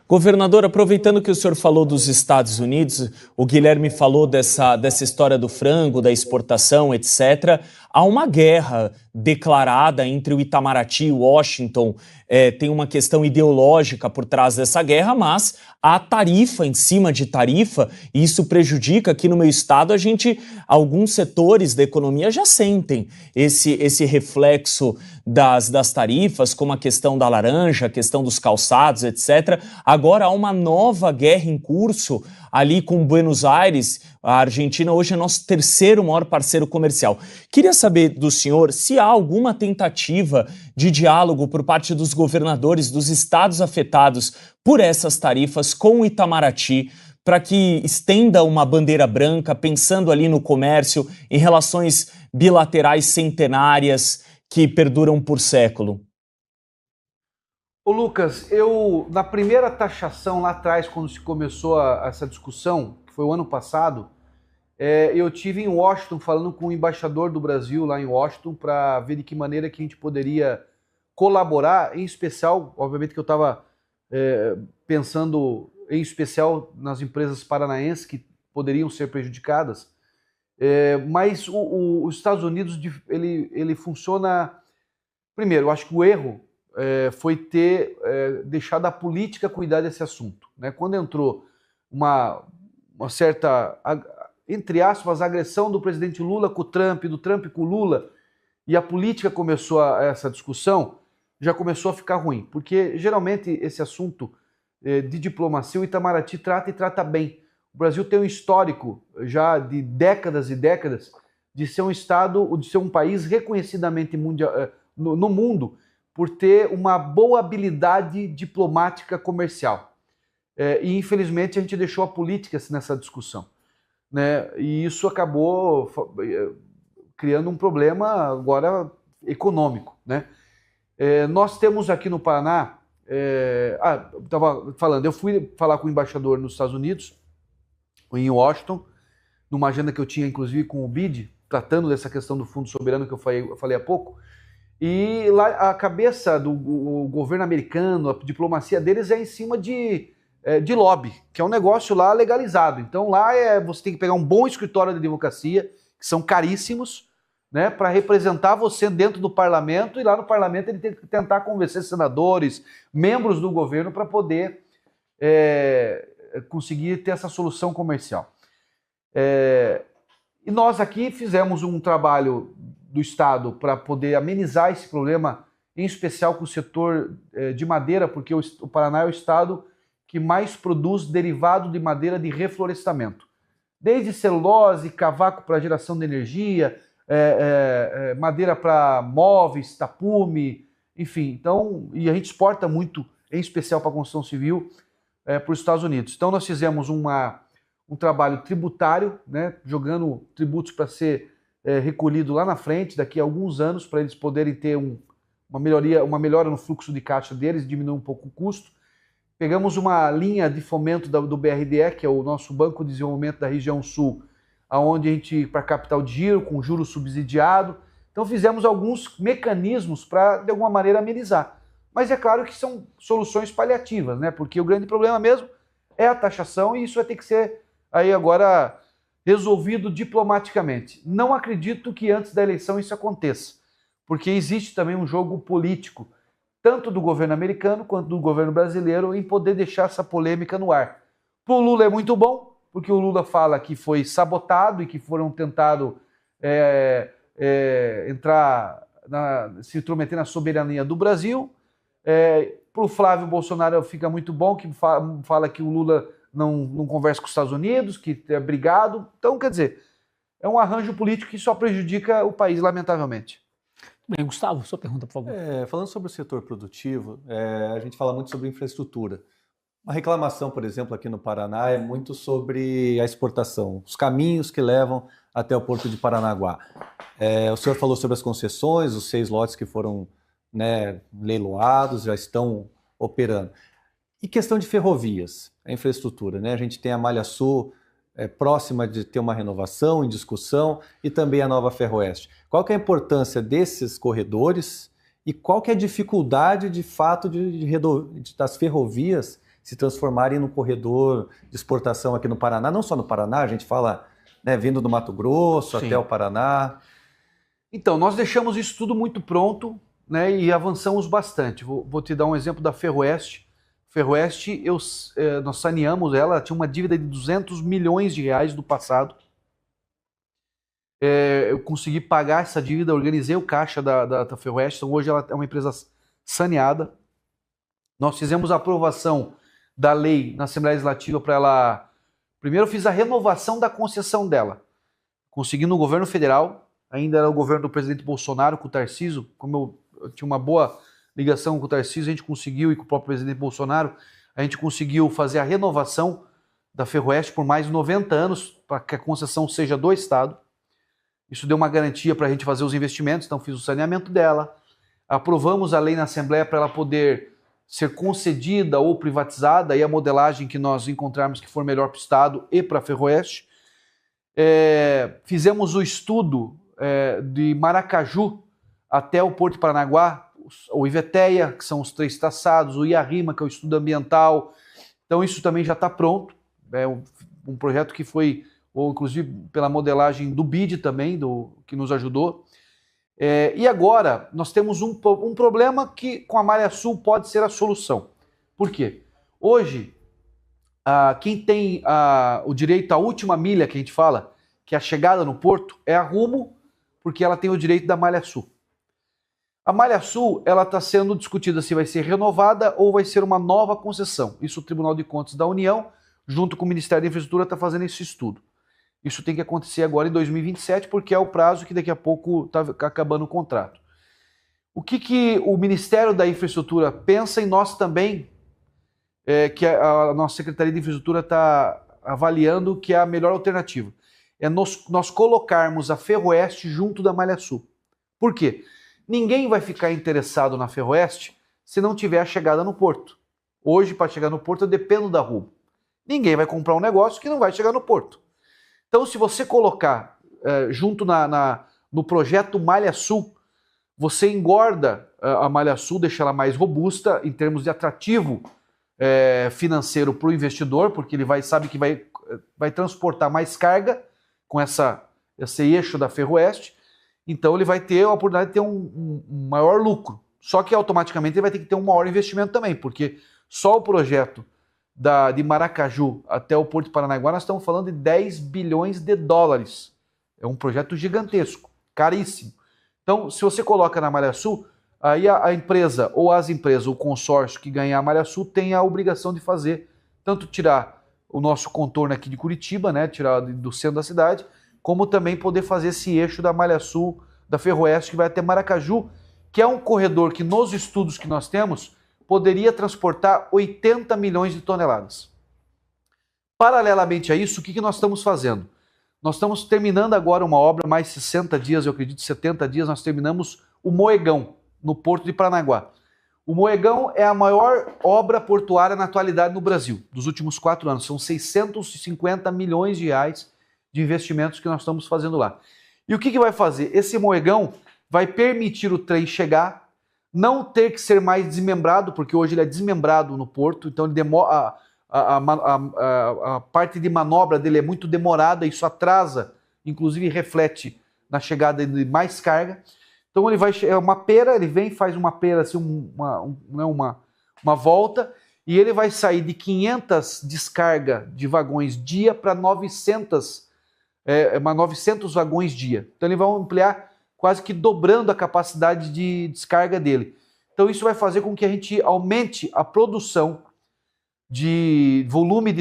Governador, aproveitando que o senhor falou dos Estados Unidos, o Guilherme falou dessa história do frango, da exportação, etc. Há uma guerra declarada entre o Itamaraty e Washington. Tem uma questão ideológica por trás dessa guerra, mas há tarifa em cima de tarifa, e isso prejudica. Aqui no meu estado, alguns setores da economia já sentem esse reflexo das tarifas, como a questão da laranja, a questão dos calçados, etc. Agora há uma nova guerra em curso ali com Buenos Aires. A Argentina hoje é nosso terceiro maior parceiro comercial. Queria saber do senhor se há alguma tentativa de diálogo por parte dos governadores dos estados afetados por essas tarifas com o Itamaraty, para que estenda uma bandeira branca, pensando ali no comércio, em relações bilaterais centenárias que perduram por século. Ô Lucas, na primeira taxação lá atrás, quando se começou essa discussão, que foi o ano passado, eu tive em Washington falando com o embaixador do Brasil lá em Washington para ver de que maneira que a gente poderia colaborar, em especial, obviamente que eu estava pensando em especial nas empresas paranaenses que poderiam ser prejudicadas, mas os Estados Unidos, ele funciona... Primeiro, eu acho que o erro foi ter deixado a política cuidar desse assunto, né? Quando entrou uma certa, entre aspas, agressão do presidente Lula com o Trump, do Trump com o Lula, e a política começou essa discussão, já começou a ficar ruim, porque geralmente esse assunto de diplomacia o Itamaraty trata e trata bem. O Brasil tem um histórico já de décadas e décadas de ser um estado, de ser um país reconhecidamente no mundo por ter uma boa habilidade diplomática comercial. E infelizmente a gente deixou a política nessa discussão, né? E isso acabou criando um problema agora econômico, né? Nós temos aqui no Paraná, estava falando, eu fui falar com o embaixador nos Estados Unidos, em Washington, numa agenda que eu tinha inclusive com o BID, tratando dessa questão do Fundo Soberano que eu falei há pouco, e lá a cabeça do governo americano, a diplomacia deles é em cima de lobby, que é um negócio lá legalizado. Então lá você tem que pegar um bom escritório de advocacia, que são caríssimos, né, para representar você dentro do parlamento, e lá no parlamento ele tem que tentar convencer senadores, membros do governo, para poder conseguir ter essa solução comercial. E nós aqui fizemos um trabalho do Estado para poder amenizar esse problema, em especial com o setor de madeira, porque o Paraná é o estado que mais produz derivado de madeira de reflorestamento. Desde celulose, cavaco para geração de energia, madeira para móveis, tapume, enfim. Então, e a gente exporta muito, em especial para a construção civil, para os Estados Unidos. Então nós fizemos um trabalho tributário, né, jogando tributos para ser recolhido lá na frente, daqui a alguns anos, para eles poderem ter uma melhora no fluxo de caixa deles, diminuir um pouco o custo. Pegamos uma linha de fomento do BRDE, que é o nosso Banco de Desenvolvimento da Região Sul, onde a gente, para capital de giro, com juros subsidiado. Então fizemos alguns mecanismos para, de alguma maneira, amenizar. Mas é claro que são soluções paliativas, né? Porque o grande problema mesmo é a taxação, e isso vai ter que ser aí agora resolvido diplomaticamente. Não acredito que antes da eleição isso aconteça, porque existe também um jogo político, tanto do governo americano quanto do governo brasileiro, em poder deixar essa polêmica no ar. Para o Lula é muito bom, porque o Lula fala que foi sabotado e que foram tentado se intrometer na soberania do Brasil. Para o Flávio Bolsonaro fica muito bom, que fala que o Lula não conversa com os Estados Unidos, que é brigado. Então, quer dizer, é um arranjo político que só prejudica o país, lamentavelmente. Bem, Gustavo, sua pergunta, por favor. Falando sobre o setor produtivo, a gente fala muito sobre infraestrutura. Uma reclamação, por exemplo, aqui no Paraná é muito sobre a exportação, os caminhos que levam até o porto de Paranaguá. O senhor falou sobre as concessões, os 6 lotes que foram, né, leiloados, já estão operando. E questão de ferrovias, a infraestrutura, né? A gente tem a Malha Sul próxima de ter uma renovação em discussão, e também a nova Ferroeste. Qual que é a importância desses corredores e qual que é a dificuldade de fato das ferrovias se transformarem no corredor de exportação aqui no Paraná, não só no Paraná, a gente fala, né, vindo do Mato Grosso Sim. até o Paraná. Então, nós deixamos isso tudo muito pronto, né, e avançamos bastante. Vou te dar um exemplo da Ferroeste. Ferroeste, nós saneamos ela tinha uma dívida de 200 milhões de reais do passado. Eu consegui pagar essa dívida, organizei o caixa da Ferroeste, então hoje ela é uma empresa saneada. Nós fizemos a aprovação da lei na Assembleia Legislativa para ela... Primeiro eu fiz a renovação da concessão dela. Consegui no governo federal, ainda era o governo do presidente Bolsonaro com o Tarcísio, como eu tinha uma boa ligação com o Tarcísio, a gente conseguiu, e com o próprio presidente Bolsonaro, a gente conseguiu fazer a renovação da Ferroeste por mais de 90 anos, para que a concessão seja do Estado. Isso deu uma garantia para a gente fazer os investimentos, então fiz o saneamento dela. Aprovamos a lei na Assembleia para ela poder ser concedida ou privatizada, e a modelagem que nós encontrarmos que for melhor para o Estado e para a Ferroeste. Fizemos o estudo de Maracaju até o Porto de Paranaguá, o IVETEA, que são os 3 traçados, o IARIMA, que é o estudo ambiental. Então isso também já está pronto. É um projeto que foi, ou inclusive pela modelagem do BID também, que nos ajudou. E agora nós temos um problema que com a Malha Sul pode ser a solução. Por quê? Hoje, quem tem o direito à última milha, que a gente fala, que é a chegada no porto, é a Rumo, porque ela tem o direito da Malha Sul. A Malha Sul ela está sendo discutida se vai ser renovada ou vai ser uma nova concessão. Isso o Tribunal de Contas da União, junto com o Ministério da Infraestrutura, está fazendo esse estudo. Isso tem que acontecer agora em 2027, porque é o prazo que daqui a pouco está acabando o contrato. O que o Ministério da Infraestrutura pensa, e nós também, que a nossa Secretaria de Infraestrutura está avaliando que é a melhor alternativa. É nós colocarmos a Ferroeste junto da Malha Sul. Por quê? Ninguém vai ficar interessado na Ferroeste se não tiver a chegada no porto. Hoje, para chegar no porto, eu dependo da Rumo. Ninguém vai comprar um negócio que não vai chegar no porto. Então, se você colocar junto no projeto Malha Sul, você engorda a Malha Sul, deixa ela mais robusta em termos de atrativo financeiro para o investidor, porque ele sabe que vai transportar mais carga com esse eixo da Ferroeste. Então ele vai ter a oportunidade de ter um maior lucro. Só que automaticamente ele vai ter que ter um maior investimento também, porque só o projeto de Maracaju até o Porto de Paranaguá nós estamos falando de 10 bilhões de dólares. É um projeto gigantesco, caríssimo. Então, se você coloca na Malha Sul, aí a empresa ou as empresas, o consórcio que ganhar a Malha Sul tem a obrigação de fazer, tanto tirar o nosso contorno aqui de Curitiba, né, tirar do centro da cidade, como também poder fazer esse eixo da Malha Sul, da Ferroeste, que vai até Maracaju, que é um corredor que nos estudos que nós temos, poderia transportar 80 milhões de toneladas. Paralelamente a isso, o que nós estamos fazendo? Nós estamos terminando agora uma obra, mais 60 dias, eu acredito 70 dias, nós terminamos o Moegão, no Porto de Paranaguá. O Moegão é a maior obra portuária na atualidade no Brasil, dos últimos 4 anos. São 650 milhões de reais de investimentos que nós estamos fazendo lá. E o que vai fazer? Esse Moegão vai permitir o trem chegar, não ter que ser mais desmembrado, porque hoje ele é desmembrado no porto, então ele demora, a parte de manobra dele é muito demorada, isso atrasa, inclusive reflete na chegada de mais carga. Então ele vai, é uma pera, ele vem, faz uma pera, assim, uma volta, e ele vai sair de 500 descarga de vagões dia para 900 vagões dia. Então ele vai ampliar quase que dobrando a capacidade de descarga dele. Então isso vai fazer com que a gente aumente a produção de volume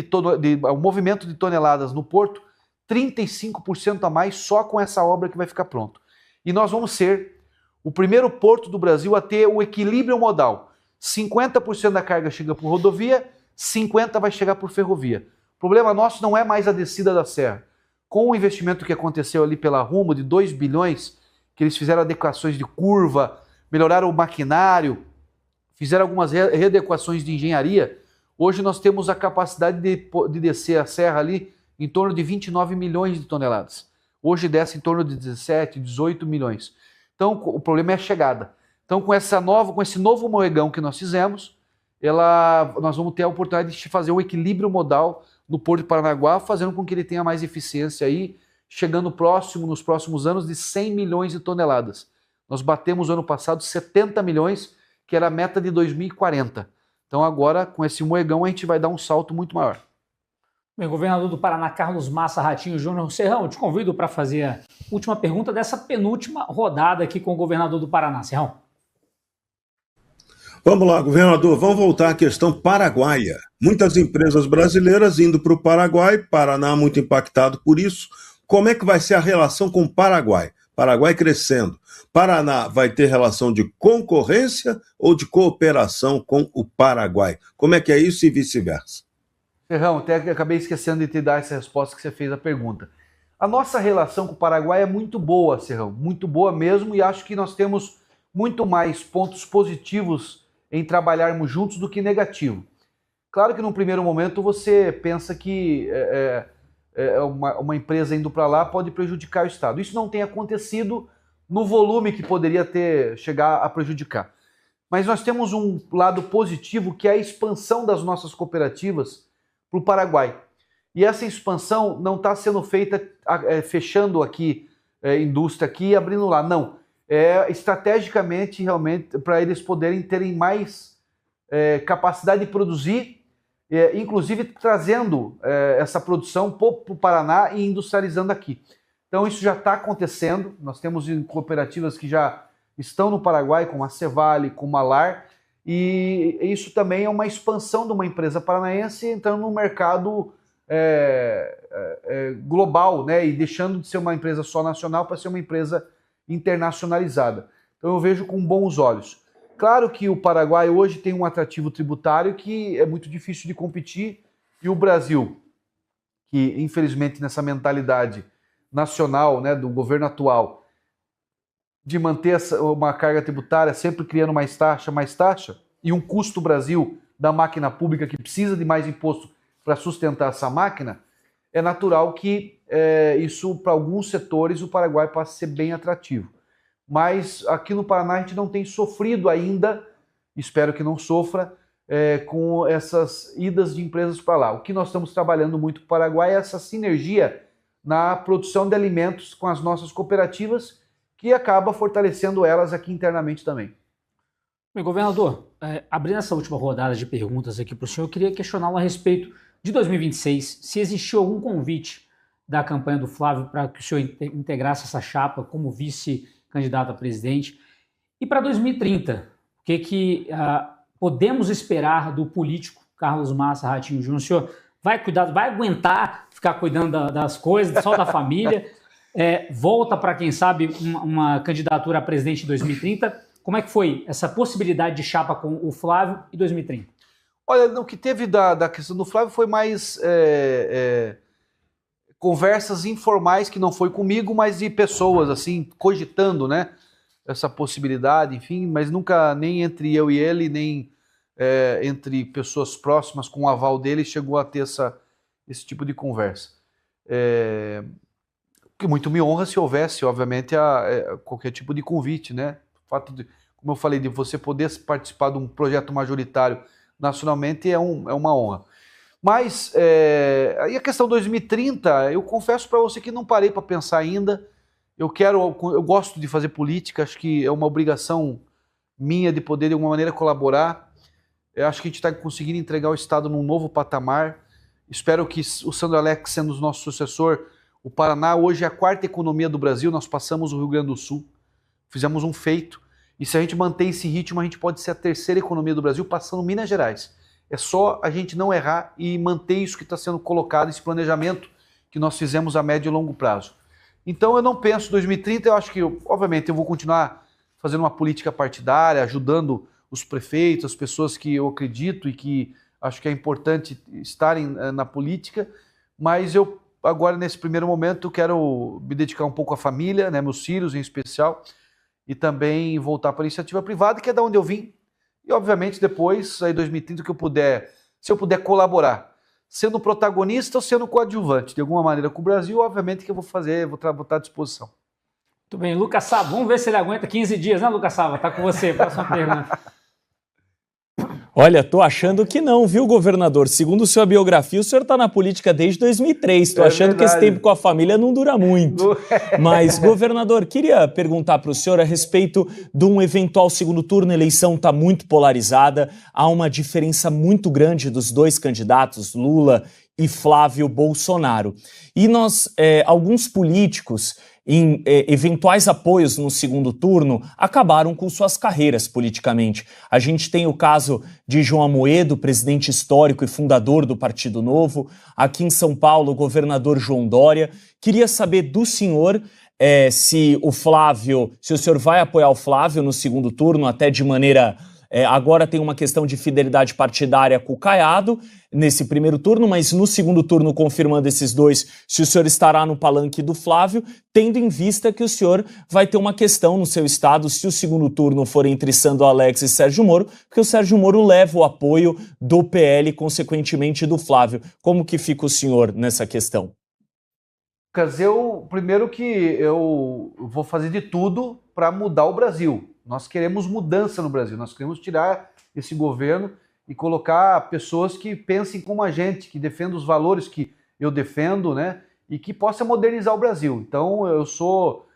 o movimento de toneladas no porto 35% a mais só com essa obra que vai ficar pronto. E nós vamos ser o primeiro porto do Brasil a ter o equilíbrio modal. 50% da carga chega por rodovia, 50% vai chegar por ferrovia. O problema nosso não é mais a descida da serra. Com o investimento que aconteceu ali pela Rumo, de 2 bilhões, que eles fizeram adequações de curva, melhoraram o maquinário, fizeram algumas readequações de engenharia, hoje nós temos a capacidade de descer a serra ali em torno de 29 milhões de toneladas. Hoje desce em torno de 17, 18 milhões. Então o problema é a chegada. Então com esse novo Moegão que nós fizemos, nós vamos ter a oportunidade de fazer um equilíbrio modal no Porto de Paranaguá, fazendo com que ele tenha mais eficiência aí, chegando nos próximos anos, de 100 milhões de toneladas. Nós batemos ano passado 70 milhões, que era a meta de 2040. Então agora, com esse moegão, a gente vai dar um salto muito maior. Bem, governador do Paraná, Carlos Massa Ratinho Júnior. Serrão, eu te convido para fazer a última pergunta dessa penúltima rodada aqui com o governador do Paraná. Serrão. Vamos lá, governador, vamos voltar à questão paraguaia. Muitas empresas brasileiras indo para o Paraguai, Paraná muito impactado por isso. Como é que vai ser a relação com o Paraguai? Paraguai crescendo. Paraná vai ter relação de concorrência ou de cooperação com o Paraguai? Como é que é isso e vice-versa? Ferrão, até acabei esquecendo de te dar essa resposta que você fez à pergunta. A nossa relação com o Paraguai é muito boa, Serrão, muito boa mesmo, e acho que nós temos muito mais pontos positivos em trabalharmos juntos do que negativo. Claro que num primeiro momento você pensa que uma empresa indo para lá pode prejudicar o Estado. Isso não tem acontecido no volume que poderia chegar a prejudicar. Mas nós temos um lado positivo, que é a expansão das nossas cooperativas para o Paraguai. E essa expansão não está sendo feita fechando aqui indústria aqui e abrindo lá, não. É estrategicamente, realmente, para eles terem mais capacidade de produzir, inclusive trazendo essa produção para o Paraná e industrializando aqui. Então isso já está acontecendo, nós temos cooperativas que já estão no Paraguai, como a Cevale, como a LAR, e isso também é uma expansão de uma empresa paranaense entrando no mercado global, né, e deixando de ser uma empresa só nacional para ser uma empresa internacionalizada. Então eu vejo com bons olhos. Claro que o Paraguai hoje tem um atrativo tributário que é muito difícil de competir, e o Brasil, que infelizmente nessa mentalidade nacional, né, do governo atual, de manter uma carga tributária sempre criando mais taxa, e um custo Brasil da máquina pública que precisa de mais imposto para sustentar essa máquina, é natural que isso, para alguns setores, o Paraguai passe a ser bem atrativo. Mas aqui no Paraná a gente não tem sofrido ainda, espero que não sofra, com essas idas de empresas para lá. O que nós estamos trabalhando muito com o Paraguai é essa sinergia na produção de alimentos com as nossas cooperativas, que acaba fortalecendo elas aqui internamente também. Bem, governador, abrindo essa última rodada de perguntas aqui para o senhor, eu queria questioná-lo a respeito de 2026, se existiu algum convite da campanha do Flávio para que o senhor integrasse essa chapa como vice-candidato a presidente. E para 2030, o que podemos esperar do político Carlos Massa Ratinho Júnior? O senhor vai aguentar ficar cuidando das coisas, só da família? Volta para, quem sabe, uma candidatura a presidente em 2030? Como é que foi essa possibilidade de chapa com o Flávio em 2030? Olha, o que teve da questão do Flávio foi mais conversas informais, que não foi comigo, mas de pessoas, assim, cogitando, né, essa possibilidade, enfim, mas nunca, nem entre eu e ele, nem entre pessoas próximas com o aval dele, chegou a ter esse tipo de conversa. Que muito me honra se houvesse, obviamente, qualquer tipo de convite, né? O fato de, como eu falei, de você poder participar de um projeto majoritário nacionalmente é uma honra. Mas, aí a questão 2030, eu confesso para você que não parei para pensar ainda. Eu gosto de fazer política, acho que é uma obrigação minha de poder, de alguma maneira, colaborar. Eu acho que a gente está conseguindo entregar o Estado num novo patamar. Espero que o Sandro Alex, sendo o nosso sucessor, o Paraná hoje é a quarta economia do Brasil, nós passamos o Rio Grande do Sul, fizemos um feito, e se a gente manter esse ritmo, a gente pode ser a terceira economia do Brasil, passando Minas Gerais. É só a gente não errar e manter isso que está sendo colocado, esse planejamento que nós fizemos a médio e longo prazo. Então eu não penso 2030, eu acho que, obviamente, eu vou continuar fazendo uma política partidária, ajudando os prefeitos, as pessoas que eu acredito e que acho que é importante estarem na política, mas eu agora, nesse primeiro momento, quero me dedicar um pouco à família, né, meus filhos em especial, e também voltar para a iniciativa privada, que é da onde eu vim. E, obviamente, depois, aí 2030, se eu puder colaborar, sendo protagonista ou sendo coadjuvante, de alguma maneira, com o Brasil, obviamente que eu vou estar à disposição. Muito bem, Lucas Sava, vamos ver se ele aguenta 15 dias, né, Lucas Sava? Tá com você, próxima pergunta. Olha, tô achando que não, viu, governador? Segundo sua biografia, o senhor está na política desde 2003. Tô achando que esse tempo com a família não dura muito. Mas, governador, queria perguntar para o senhor a respeito de um eventual segundo turno. A eleição está muito polarizada. Há uma diferença muito grande dos dois candidatos, Lula e Flávio Bolsonaro. E alguns políticos, em eventuais apoios no segundo turno, acabaram com suas carreiras politicamente. A gente tem o caso de João Amoedo, presidente histórico e fundador do Partido Novo. Aqui em São Paulo, o governador João Dória. Queria saber do senhor se o senhor vai apoiar o Flávio no segundo turno, até de maneira... agora tem uma questão de fidelidade partidária com o Caiado nesse primeiro turno, mas no segundo turno, confirmando esses dois, se o senhor estará no palanque do Flávio, tendo em vista que o senhor vai ter uma questão no seu estado se o segundo turno for entre Sandro Alex e Sérgio Moro, porque o Sérgio Moro leva o apoio do PL, consequentemente do Flávio. Como que fica o senhor nessa questão? Lucas, primeiro que eu vou fazer de tudo para mudar o Brasil. Nós queremos mudança no Brasil, nós queremos tirar esse governo e colocar pessoas que pensem como a gente, que defendam os valores que eu defendo, né? E que possa modernizar o Brasil. Então eu sou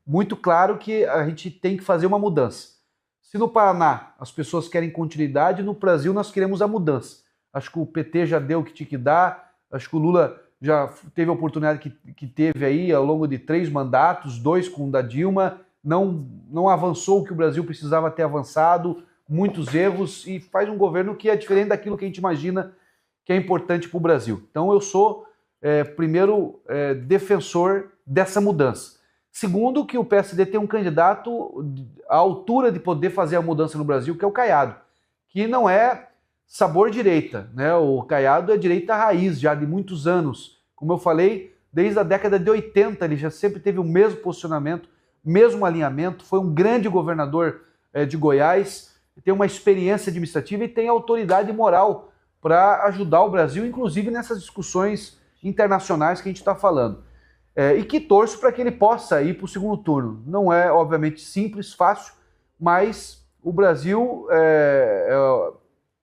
muito claro que a gente tem que fazer uma mudança. Se no Paraná as pessoas querem continuidade, no Brasil nós queremos a mudança. Acho que o PT já deu o que tinha que dar, acho que o Lula já teve a oportunidade que teve aí ao longo de 3 mandatos, 2 com o da Dilma, não avançou o que o Brasil precisava ter avançado, muitos erros, e faz um governo que é diferente daquilo que a gente imagina que é importante para o Brasil. Então eu sou, primeiro, defensor dessa mudança. Segundo, que o PSD tem um candidato à altura de poder fazer a mudança no Brasil, que é o Caiado, que não é sabor direita, né? O Caiado é direita raiz já de muitos anos. Como eu falei, desde a década de 80 ele já sempre teve o mesmo posicionamento, mesmo alinhamento, foi um grande governador de Goiás, tem uma experiência administrativa e tem autoridade moral para ajudar o Brasil, inclusive nessas discussões internacionais que a gente está falando. E que torço para que ele possa ir para o segundo turno. Não é, obviamente, simples, fácil, mas o Brasil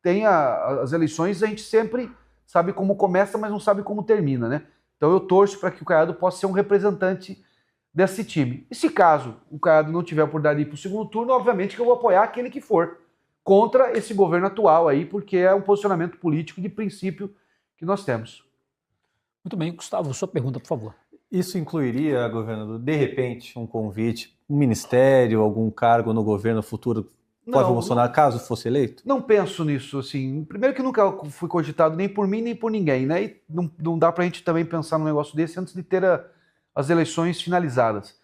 tem as eleições, a gente sempre sabe como começa, mas não sabe como termina, né? Então eu torço para que o Caiado possa ser um representante desse time. E se caso o Caiado não tiver a oportunidade de ir para o segundo turno, obviamente que eu vou apoiar aquele que for contra esse governo atual aí, porque é um posicionamento político de princípio que nós temos. Muito bem, Gustavo, sua pergunta, por favor. Isso incluiria, governador, de repente, um convite, um ministério, algum cargo no governo futuro Flávio Bolsonaro, caso fosse eleito? Não penso nisso, assim. Primeiro que nunca fui cogitado nem por mim, nem por ninguém, né? E não dá pra gente também pensar num negócio desse antes de ter as eleições finalizadas.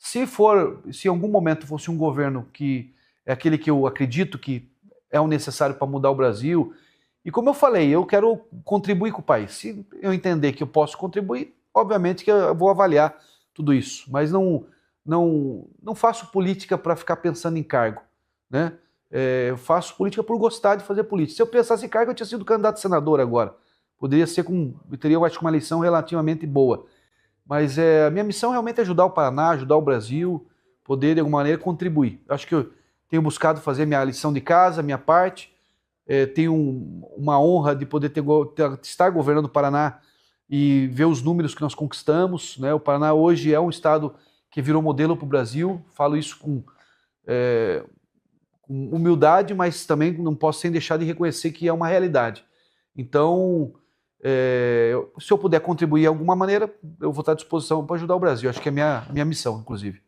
Se em algum momento fosse um governo que é aquele que eu acredito que é o necessário para mudar o Brasil, e como eu falei, eu quero contribuir com o país. Se eu entender que eu posso contribuir, obviamente que eu vou avaliar tudo isso, mas não faço política para ficar pensando em cargo, né? Eu faço política por gostar de fazer política. Se eu pensasse em cargo, eu tinha sido candidato a senador agora. Poderia ser teria, eu acho, uma eleição relativamente boa. Mas a minha missão realmente é ajudar o Paraná, ajudar o Brasil, poder de alguma maneira contribuir. Eu acho que eu tenho buscado fazer minha lição de casa, minha parte. Tenho uma honra de poder estar governando o Paraná e ver os números que nós conquistamos, né? O Paraná hoje é um estado que virou modelo para o Brasil. Falo isso com humildade, mas também não posso sem deixar de reconhecer que é uma realidade. Então, se eu puder contribuir de alguma maneira, eu vou estar à disposição para ajudar o Brasil. Acho que é a minha missão, inclusive.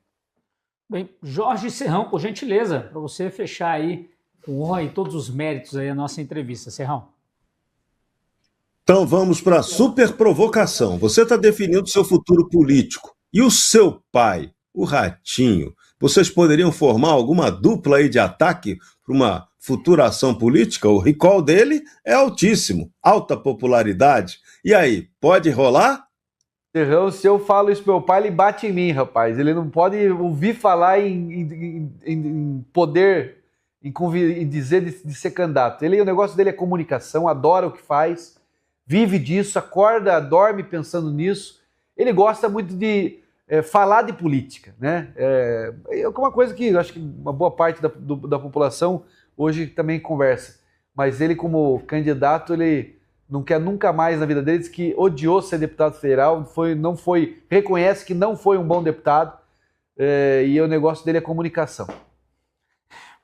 Bem, Jorge Serrão, por gentileza, para você fechar aí com honra e todos os méritos aí a nossa entrevista. Serrão. Então vamos para a super provocação. Você está definindo seu futuro político. E o seu pai, o Ratinho, vocês poderiam formar alguma dupla aí de ataque para uma futura ação política? O recall dele é altíssimo, alta popularidade. E aí, pode rolar? Serrão, se eu falo isso pro meu pai, ele bate em mim, rapaz. Ele não pode ouvir falar em poder, em dizer de ser candidato. O negócio dele é comunicação, adora o que faz, vive disso, acorda, dorme pensando nisso. Ele gosta muito de falar de política, né? É uma coisa que eu acho que uma boa parte da população hoje também conversa. Mas ele, como candidato, ele não quer nunca mais na vida dele, diz que odiou ser deputado federal, reconhece que não foi um bom deputado, e o negócio dele é comunicação.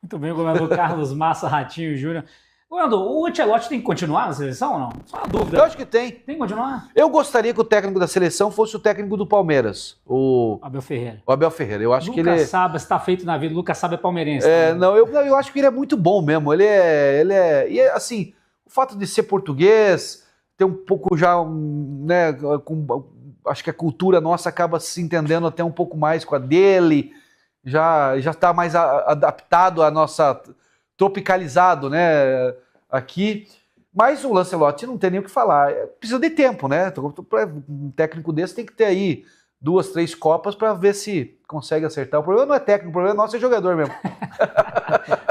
Muito bem, o governador Carlos Massa Ratinho Júnior. Governador, o Ancelotti tem que continuar na seleção ou não? Só uma dúvida. Eu acho que tem. Tem que continuar? Eu gostaria que o técnico da seleção fosse o técnico do Palmeiras, o Abel Ferreira. O Abel Ferreira. Eu acho que ele Lucas Saba, está feito na vida. Lucas Saba é palmeirense. eu acho que ele é muito bom mesmo. E assim, o fato de ser português, ter um pouco já, né, acho que a cultura nossa acaba se entendendo até um pouco mais com a dele, já está mais adaptado à nossa, tropicalizado, né, aqui. Mas o Lancelotti não tem nem o que falar. Precisa de tempo, né? Um técnico desse tem que ter aí 2, 3 Copas para ver se consegue acertar. O problema não é técnico, o problema é nosso, é jogador mesmo.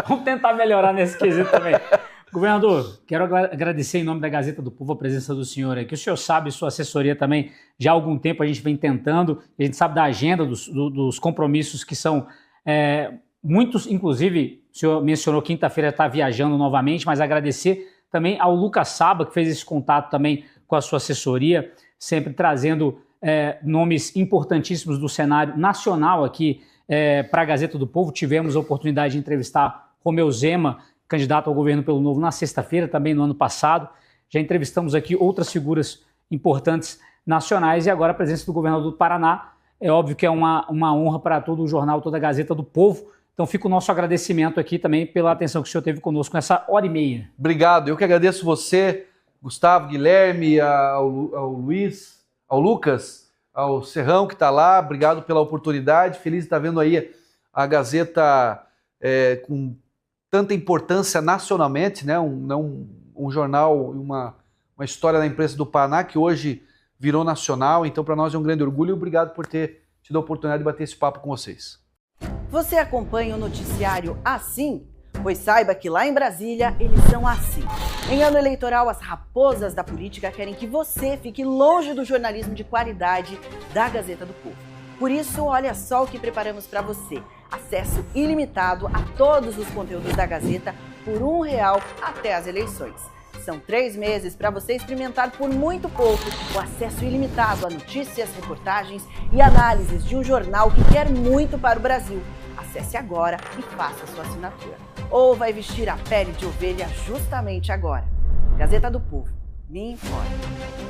Vamos tentar melhorar nesse quesito também. Governador, quero agradecer em nome da Gazeta do Povo a presença do senhor aqui. O senhor sabe, sua assessoria também, já há algum tempo a gente vem tentando, a gente sabe da agenda, dos compromissos que são muitos, inclusive, o senhor mencionou quinta-feira está viajando novamente, mas agradecer também ao Lucas Saba, que fez esse contato também com a sua assessoria, sempre trazendo nomes importantíssimos do cenário nacional aqui para a Gazeta do Povo. Tivemos a oportunidade de entrevistar Romeu Zema, candidato ao governo pelo Novo, na sexta-feira, também no ano passado. Já entrevistamos aqui outras figuras importantes nacionais e agora a presença do governador do Paraná. É óbvio que é uma honra para todo o jornal, toda a Gazeta do Povo. Então fica o nosso agradecimento aqui também pela atenção que o senhor teve conosco nessa hora e meia. Obrigado. Eu que agradeço você, Gustavo, Guilherme, ao Luiz, ao Lucas, ao Serrão que está lá. Obrigado pela oportunidade. Feliz de estar vendo aí a Gazeta com tanta importância nacionalmente, né? Um jornal, uma história da imprensa do Paraná que hoje virou nacional. Então, para nós é um grande orgulho e obrigado por ter tido a oportunidade de bater esse papo com vocês. Você acompanha o noticiário assim? Pois saiba que lá em Brasília eles são assim. Em ano eleitoral, as raposas da política querem que você fique longe do jornalismo de qualidade da Gazeta do Povo. Por isso, olha só o que preparamos para você. Acesso ilimitado a todos os conteúdos da Gazeta por R$1 até as eleições. São 3 meses para você experimentar por muito pouco o acesso ilimitado a notícias, reportagens e análises de um jornal que quer muito para o Brasil. Acesse agora e faça sua assinatura. Ou vai vestir a pele de ovelha justamente agora. Gazeta do Povo. Me informe.